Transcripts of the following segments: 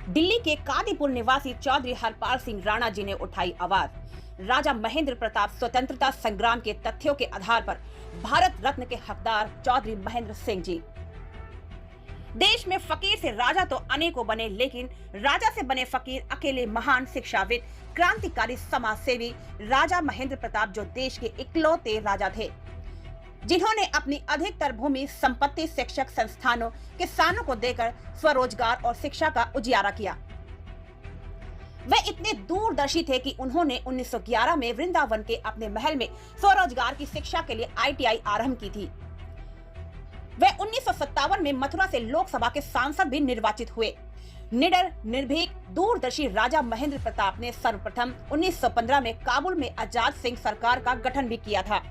दिल्ली के कादीपुर निवासी चौधरी हरपाल सिंह राणा जी ने उठाई आवाज। राजा महेंद्र प्रताप स्वतंत्रता संग्राम के तथ्यों के आधार पर भारत रत्न के हकदार चौधरी महेंद्र सिंह जी। देश में फकीर से राजा तो अनेकों बने, लेकिन राजा से बने फकीर अकेले महान शिक्षाविद, क्रांतिकारी समाज सेवी राजा महेंद्र प्रताप जो देश के इकलौते राजा थे, जिन्होंने अपनी अधिकतर भूमि संपत्ति शिक्षक संस्थानों किसानों को देकर स्वरोजगार और शिक्षा का उजियारा किया। वे इतने दूरदर्शी थे कि उन्होंने 1911 में वृंदावन के अपने महल में स्वरोजगार की शिक्षा के लिए ITI आरंभ की थी। वे 1957 में मथुरा से लोकसभा के सांसद भी निर्वाचित हुए। निडर, निर्भीक, दूरदर्शी राजा महेंद्र प्रताप ने सर्वप्रथम 1915 में काबुल में आजाद सिंह सरकार का गठन भी किया था।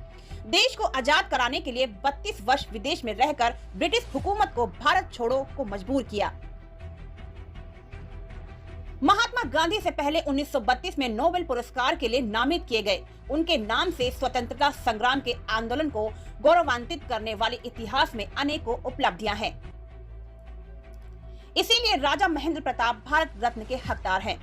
देश को आजाद कराने के लिए 32 वर्ष विदेश में रहकर ब्रिटिश हुकूमत को भारत छोड़ो को मजबूर किया। महात्मा गांधी से पहले 1932 में नोबेल पुरस्कार के लिए नामित किए गए। उनके नाम से स्वतंत्रता संग्राम के आंदोलन को गौरवान्वित करने वाले इतिहास में अनेकों उपलब्धियां हैं। इसीलिए राजा महेंद्र प्रताप भारत रत्न के हकदार हैं।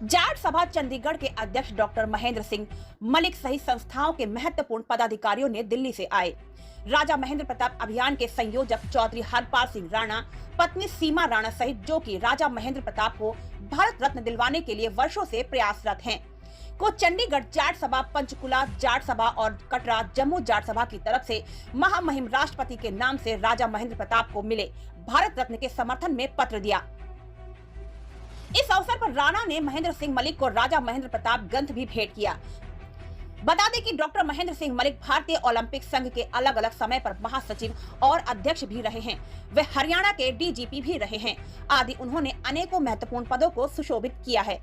जाट सभा चंडीगढ़ के अध्यक्ष डॉक्टर महेंद्र सिंह मलिक सहित संस्थाओं के महत्वपूर्ण पदाधिकारियों ने दिल्ली से आए। राजा महेंद्र प्रताप अभियान के संयोजक चौधरी हरपाल सिंह राणा, पत्नी सीमा राणा सहित जो कि राजा महेंद्र प्रताप को भारत रत्न दिलवाने के लिए वर्षों से प्रयासरत हैं, को चंडीगढ़ जाट सभा, पंचकुला जाट सभा और कटरा जम्मू जाट सभा की तरफ से महामहिम राष्ट्रपति के नाम से राजा महेंद्र प्रताप को मिले भारत रत्न के समर्थन में पत्र दिया। इस अवसर पर राणा ने महेंद्र सिंह मलिक को राजा महेंद्र प्रताप ग्रंथ भी भेंट किया। बता दें कि डॉक्टर महेंद्र सिंह मलिक भारतीय ओलंपिक संघ के अलग अलग समय पर महासचिव और अध्यक्ष भी रहे हैं। वे हरियाणा के DGP भी रहे हैं आदि उन्होंने अनेकों महत्वपूर्ण पदों को सुशोभित किया है।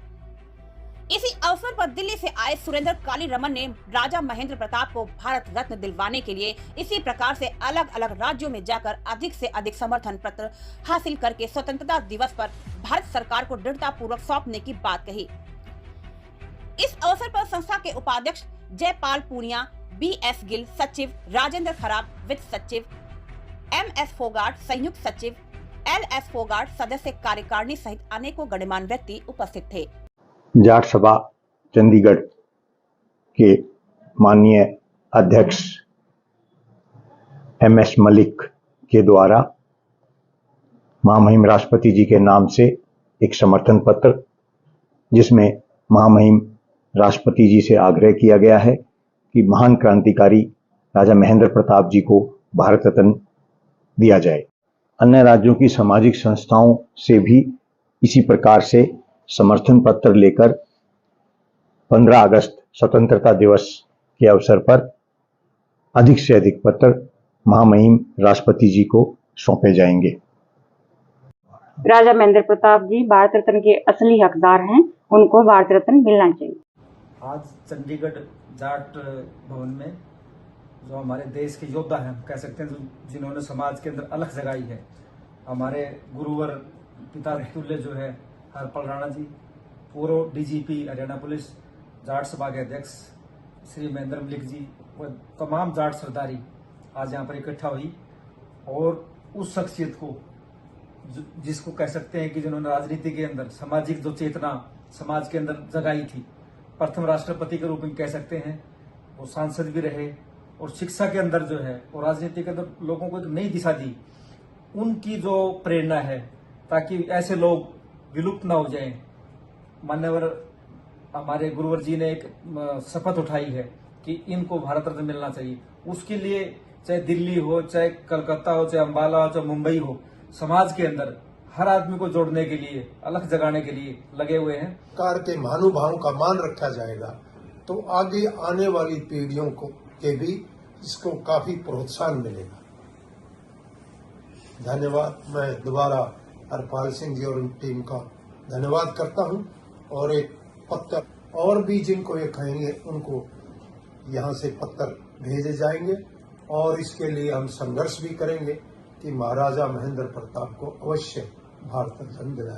इसी अवसर पर दिल्ली से आए सुरेंद्र काली रमन ने राजा महेंद्र प्रताप को भारत रत्न दिलवाने के लिए इसी प्रकार से अलग अलग राज्यों में जाकर अधिक से अधिक समर्थन पत्र हासिल करके स्वतंत्रता दिवस पर भारत सरकार को दृढ़ता पूर्वक सौंपने की बात कही। इस अवसर पर संस्था के उपाध्यक्ष जयपाल पूनिया, BS गिल सचिव, राजेंद्र खराब वित्त सचिव, MS फोगाट संयुक्त सचिव, LS फोगाट सदस्य कार्यकारिणी सहित अनेकों गणमान्य व्यक्ति उपस्थित थे। जाट सभा चंडीगढ़ के माननीय अध्यक्ष MS मलिक के द्वारा महामहिम राष्ट्रपति जी के नाम से एक समर्थन पत्र, जिसमें महामहिम राष्ट्रपति जी से आग्रह किया गया है कि महान क्रांतिकारी राजा महेंद्र प्रताप जी को भारत रत्न दिया जाए। अन्य राज्यों की सामाजिक संस्थाओं से भी इसी प्रकार से समर्थन पत्र लेकर 15 अगस्त स्वतंत्रता दिवस के अवसर पर अधिक से अधिक पत्र महामहिम राष्ट्रपति जी को सौंपे जाएंगे। राजा महेंद्र प्रताप जी भारत रत्न के असली हकदार हैं, उनको भारत रत्न मिलना चाहिए। आज चंडीगढ़ जाट भवन में जो हमारे देश के योद्धा हैं, कह सकते हैं, जिन्होंने समाज के अंदर अलग जगाई है, हमारे गुरुवर पिता तुल्य जो है हरपाल राणा जी, पूर्व DGP हरियाणा पुलिस, जाट सभा के अध्यक्ष श्री महेंद्र मलिक जी व तमाम जाट सरदारी आज यहाँ पर इकट्ठा हुई और उस शख्सियत को जिसको कह सकते हैं कि जिन्होंने राजनीति के अंदर सामाजिक जो चेतना समाज के अंदर जगाई थी, प्रथम राष्ट्रपति के रूप में कह सकते हैं, वो सांसद भी रहे और शिक्षा के अंदर जो है और राजनीति के अंदर लोगों को एक नई दिशा दी। उनकी जो प्रेरणा है ताकि ऐसे लोग विलुप्त ना हो जाएं, मान्यवर हमारे गुरुवर जी ने एक शपथ उठाई है कि इनको भारत रत्न मिलना चाहिए। उसके लिए चाहे दिल्ली हो, चाहे कलकत्ता हो, चाहे अम्बाला हो, चाहे मुंबई हो, समाज के अंदर हर आदमी को जोड़ने के लिए, अलग जगाने के लिए लगे हुए हैं। कार के महानुभावों का मान रखा जाएगा तो आगे आने वाली पीढ़ियों को के भी इसको काफी प्रोत्साहन मिलेगा। धन्यवाद। मैं दोबारा हरपाल सिंह जी और उनकी टीम का धन्यवाद करता हूं और एक पत्र और भी जिनको ये कहेंगे उनको यहाँ से पत्र भेजे जाएंगे और इसके लिए हम संघर्ष भी करेंगे कि महाराजा महेंद्र प्रताप को अवश्य भारत रत्न दिलाया।